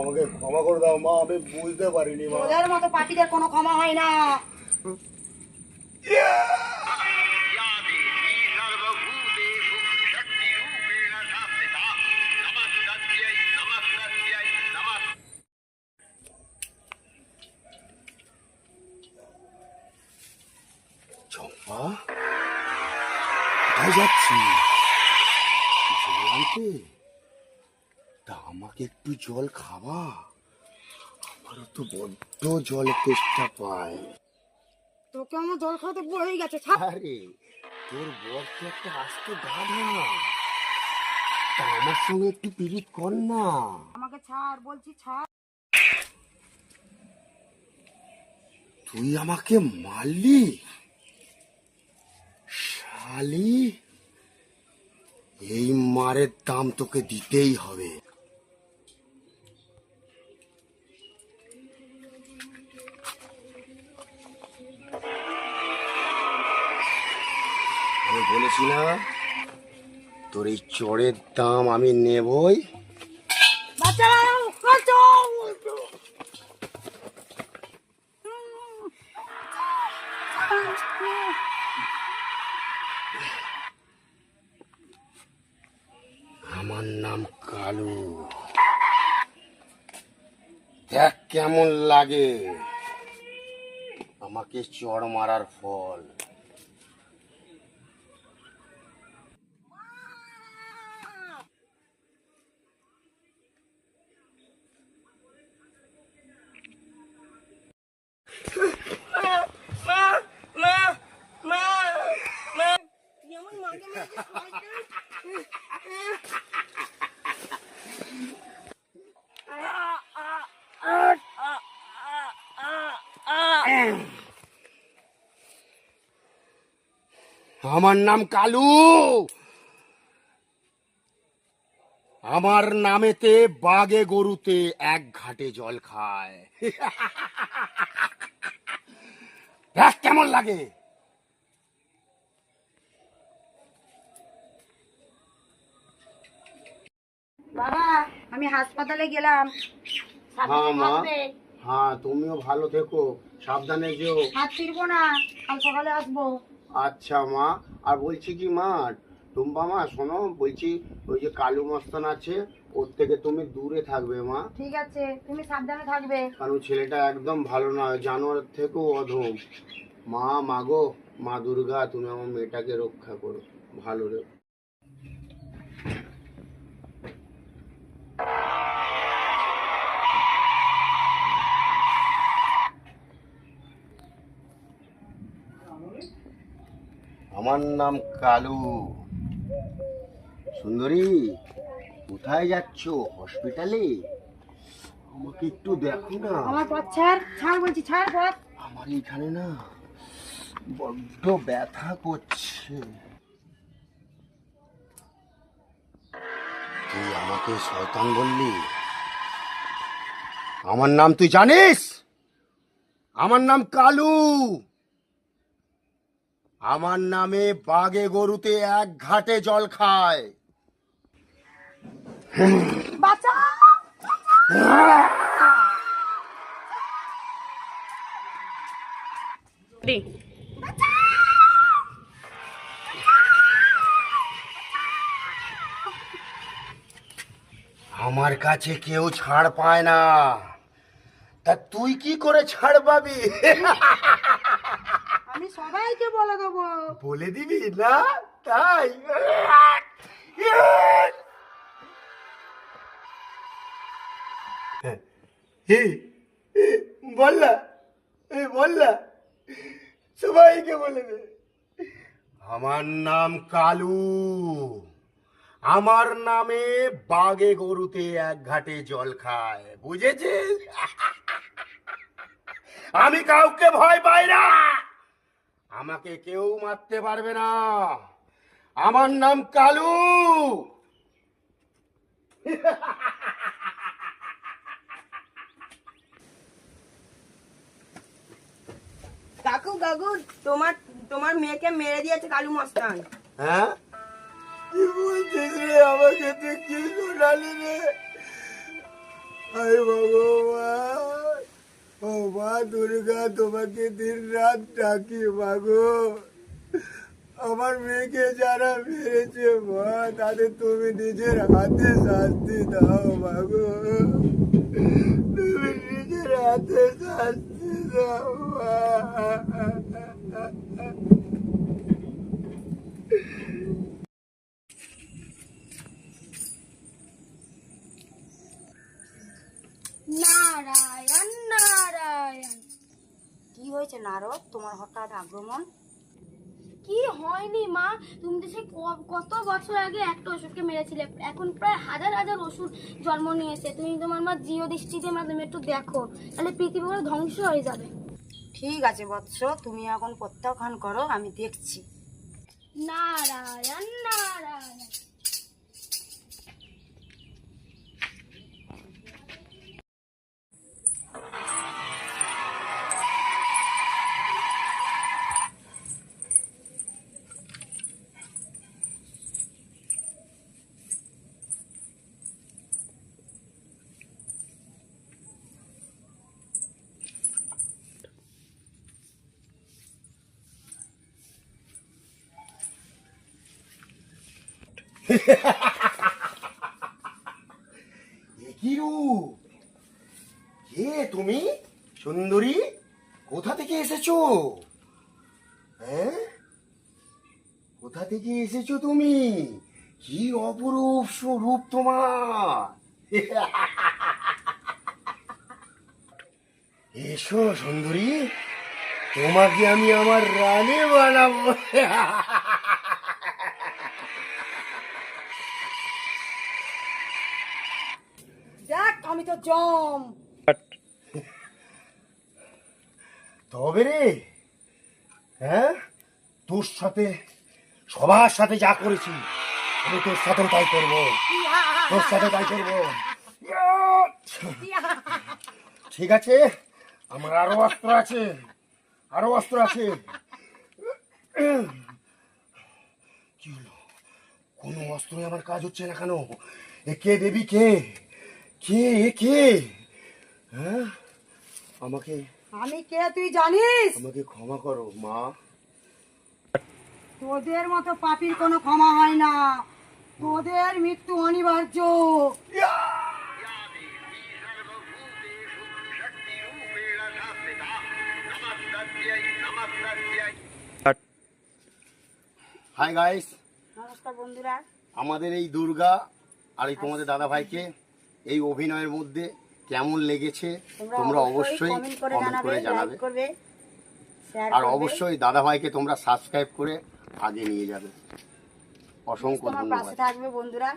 আমাকে ক্ষমা করে দাও মা, আমি বুঝতে পারিনি মা। তোদের মতো পাখিদের কোনো ক্ষমা হয় না। চম্পা, কোথায় যাচ্ছি? জল আনতে? তা আমাকে একটু জল খাওয়া, আমারও তো বড্ড জলের তেষ্টা পায়। তোকে আমার জল খাওয়াতে বয়ে গেছে। আরে তোর বর তো একটা আস্ত গাধা, তা আমার সঙ্গে একটু পিরিত কর না। আমাকে ছাড় বলছি, ছাড়। তুই আমাকে মারলি শালি, এই মারের দাম তোকে দিতেই হবে। আমি বলেছি না তোর এই চড়ের দাম আমি নেবই। বাঁচাও, বাঁচাও। আমার নাম কালু, দেখ কেমন লাগে আমাকে চড় মারার ফল। আমার নাম কালু, আমার নামেতে বাগে গরুতে এক ঘাটে জল খায়। দেখ কেমন লাগে। বাবা, আমি হাসপাতালে গেলাম। হ্যাঁ মা, থাকবে। হ্যাঁ তুমিও ভালো থেকো, সাবধানে যেও। হাত ফিরবো না, কাল সকালে আসবো। আচ্ছা মা, আর বলছি কি মা, টুম্পা মা শোনো, বলছি ওই যে কালু মস্তান আছে ওর থেকে তুমি দূরে থাকবে মা। ঠিক আছে, তুমি সাবধানে থাকবে। কারণ ছেলেটা একদম ভালো নয়, জানোয়ার থেকেও অধম। মা, মাগো, মা দুর্গা তুমি আমার মেয়েটাকে রক্ষা করো, ভালো রে। আমার নাম কালু। সুন্দরী, কোথায় যাচ্ছ? হসপিটালে? আমাকে একটু দেখো না। আমার পথ ছাড়, ছাড় বলছি, ছাড় পথ। আমার এখানে না বড্ড ব্যথা করছে। তুই আমাকে শয়তান বললি? আমার নাম তুই জানিস? আমার নাম কালু। আমার নামে বাগে গরুতে এক ঘাটে জল খায়। বাঁচাও। আমার কাছে কেউ ছাড় পায় না, তা তুই কি করে ছাড় পাবি? আমি সবাইকে বলে দেবো। বলে দিবি না? তাই বললা, বললা, সবাইকে বলে দে আমার নাম কালু। আমার নামে বাগে গরুতে এক ঘাটে জল খায়, বুঝেছিস? আমি কাউকে ভয় পাই না, আমাকে কেউ মারতে পারবে না। আমার নাম কালু। কাকু কাকু, তোমার তোমার মেয়েকে মেরে দিয়েছে কালু মস্তান। হ্যাঁ, কি বলছিস রে? আমাকে তুই কি শোনালি রে? হায় ভগবান, ও মা দুর্গা, তোমাকে দিন রাত ডাকি মাগো। আমার মেয়েকে যারা মেরেছে মা, তাদের তুমি নিজের হাতে শাস্তি দাও মাগো। তুমি নিজের হাতে শাস্তি দাও মা। নারায়ণ নারায়ণ। কি হয়েছে নারদ, তোমার হঠাৎ আক্রমণ? কি হয়নি মা, তুমি তো সে কত বছর আগে একটা অসুরকে মেরেছিলে, এখন প্রায় হাজার হাজার অসুর জন্ম নিয়েছে। তুমি তোমার মা জিও দৃষ্টিতে মাধ্যমে একটু দেখো, তাহলে পৃথিবী পুরো ধ্বংস হয়ে যাবে। ঠিক আছে বৎস, তুমি এখন প্রত্যাখ্যান করো, আমি দেখছি। নারায়ণ নারায়ণ। কি রূপ! কে তুমি সুন্দরী? কোথা থেকে এসেছো? হ্যাঁ, কোথা থেকে এসেছো তুমি? কি অপরূপ স্বরূপ তোমার! এসো সুন্দরী, তোমাকে আমি আমার রানী বানাবো। দেখ, আমি তো জম। তবে রে, হ্যাঁ, তোর সাথে সবার সাথে যা করেছি, আমি তোর সাথে তাই করবো, তোর সাথে তাই করবো। ঠিক আছে, আমার আরো অস্ত্র আছে, আরো অস্ত্র আছে। কি হলো, কোনো অস্ত্রই আমার কাজ হচ্ছে না কেন? এ কে দেবী? কে কে এ কে? হ্যাঁ, আমাকে আমি কে তুই জানিস? আমাকে ক্ষমা করো মা। তোদের মতো পাপীর কোনো ক্ষমা হয় না, তোদের মৃত্যু অনিবার্য। হাই গাইস, নমস্কার বন্ধুরা। আমাদের এই দুর্গা আর এই তোমাদের দাদা ভাইকে এই অভিনয়ের মধ্যে কেমন লেগেছে তোমরা অবশ্যই কমেন্ট করে কমেন্ট করে জানাবে, লাইক করবে, শেয়ার আর করবে। অবশ্যই দাদা ভাইকে তোমরা সাবস্ক্রাইব করে আগে নিয়ে যাবে। অসংখ্য তোমার পাশে ধন্যবাদ। থাকবে বন্ধুরা।